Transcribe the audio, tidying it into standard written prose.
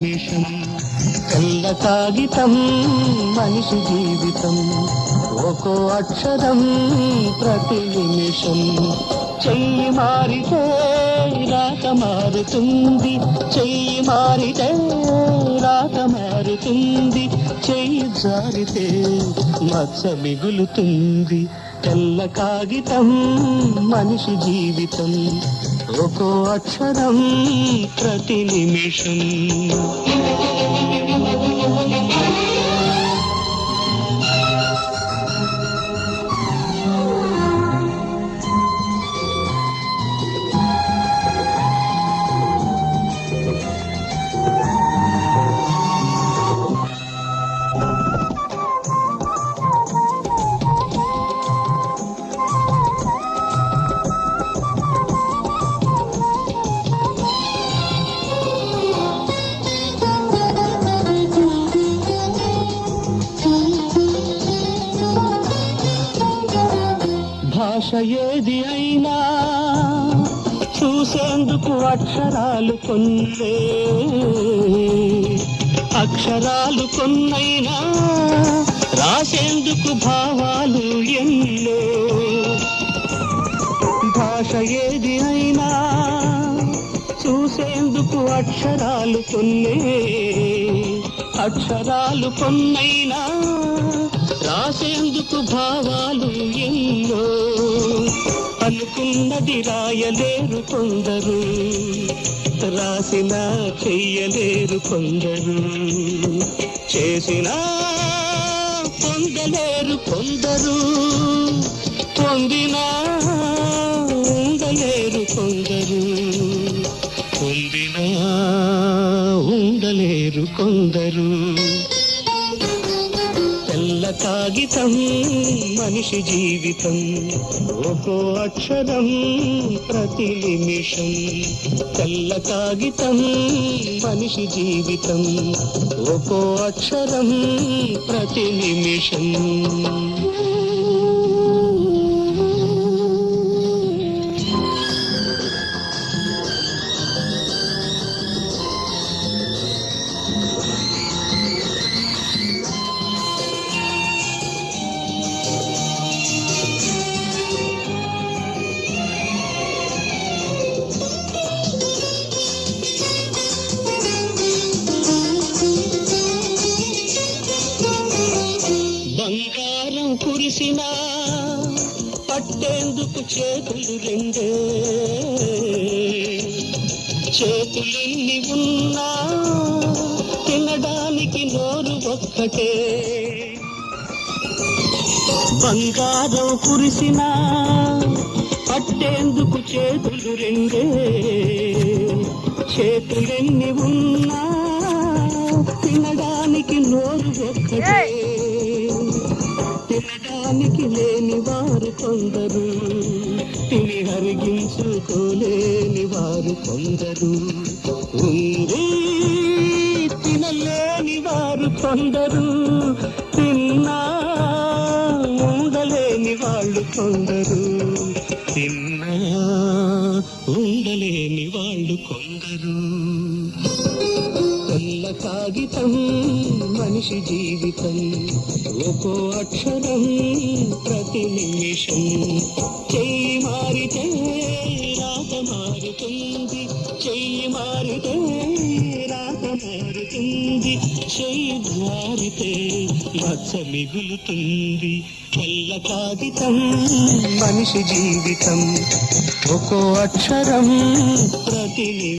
తెల్ల కాగితం మనిషి జీవితం, ఒక్కో అక్షరం ప్రతి నిమిషం. చెయ్యి మారితే రాత మారుతుంది, చెయ్యి మారితే రాత మారుతుంది, చెయ్యి జారితే మచ్చ మిగులుతుంది. తెల్ల కాగితం మనిషి జీవితం, ఒక్కో అక్షరం ప్రతి నిమిషం. భాష ఏది అయినా చూసేందుకు అక్షరాలు కొన్నే, అక్షరాలు కొన్నైనా రాసేందుకు భావాలు ఎన్నో. భాష ఏది అయినా చూసేందుకు అక్షరాలు కొన్నే, అక్షరాలు కొన్నైనా రాసేందుకు భావాలు ఎన్నో. అనుకున్నది రాయలేరు కొందరు, రాసినా చెయ్యలేరు కొందరు, చేసినా పొందలేరు కొందరు, పొందినా ఉండలేరు కొందరు, పొందినా ఉండలేరు కొందరు. తెల్ల కాగితం మనిషి జీవితం, ఒక్కో అక్షరం ప్రతి నిమిషం. తెల్ల కాగితం మనిషి జీవితం, ఒక్కో అక్షరం ప్రతి నిమిషం. బంగారం కురిసినా పట్టేందుకు చేతులు రెండే, చేతులెన్ని ఉన్నా తినడానికి నోరు ఒక్కటే. బంగారం కురిసినా పట్టేందుకు చేతులు రెండే, చేతులెన్ని ఉన్నా తినడానికి నోరు ఒక్కటే. తినడానికి లేని వారు కొందరు, తిని హరిగించుకోలేని వారు కొందరు, ఉంది తినలేని వారు కొందరు, తిన్నా ఉండలేని వాళ్ళు కొందరు, తిన్నా ఉండలేని వాళ్ళు కొందరు. తెల్ల కాగితం మనిషి జీవితం, ఒక్కో అక్షరం ప్రతి నిమిషం. చెయ్యి మారితే రాత మారుతుంది, చెయ్యి మారితే రాత మారుతుంది, చెయ్యి మారితే మచ్చ మిగులుతుంది. తెల్ల కాగితం మనిషి జీవితం, ఒక్కో అక్షరం ప్రతి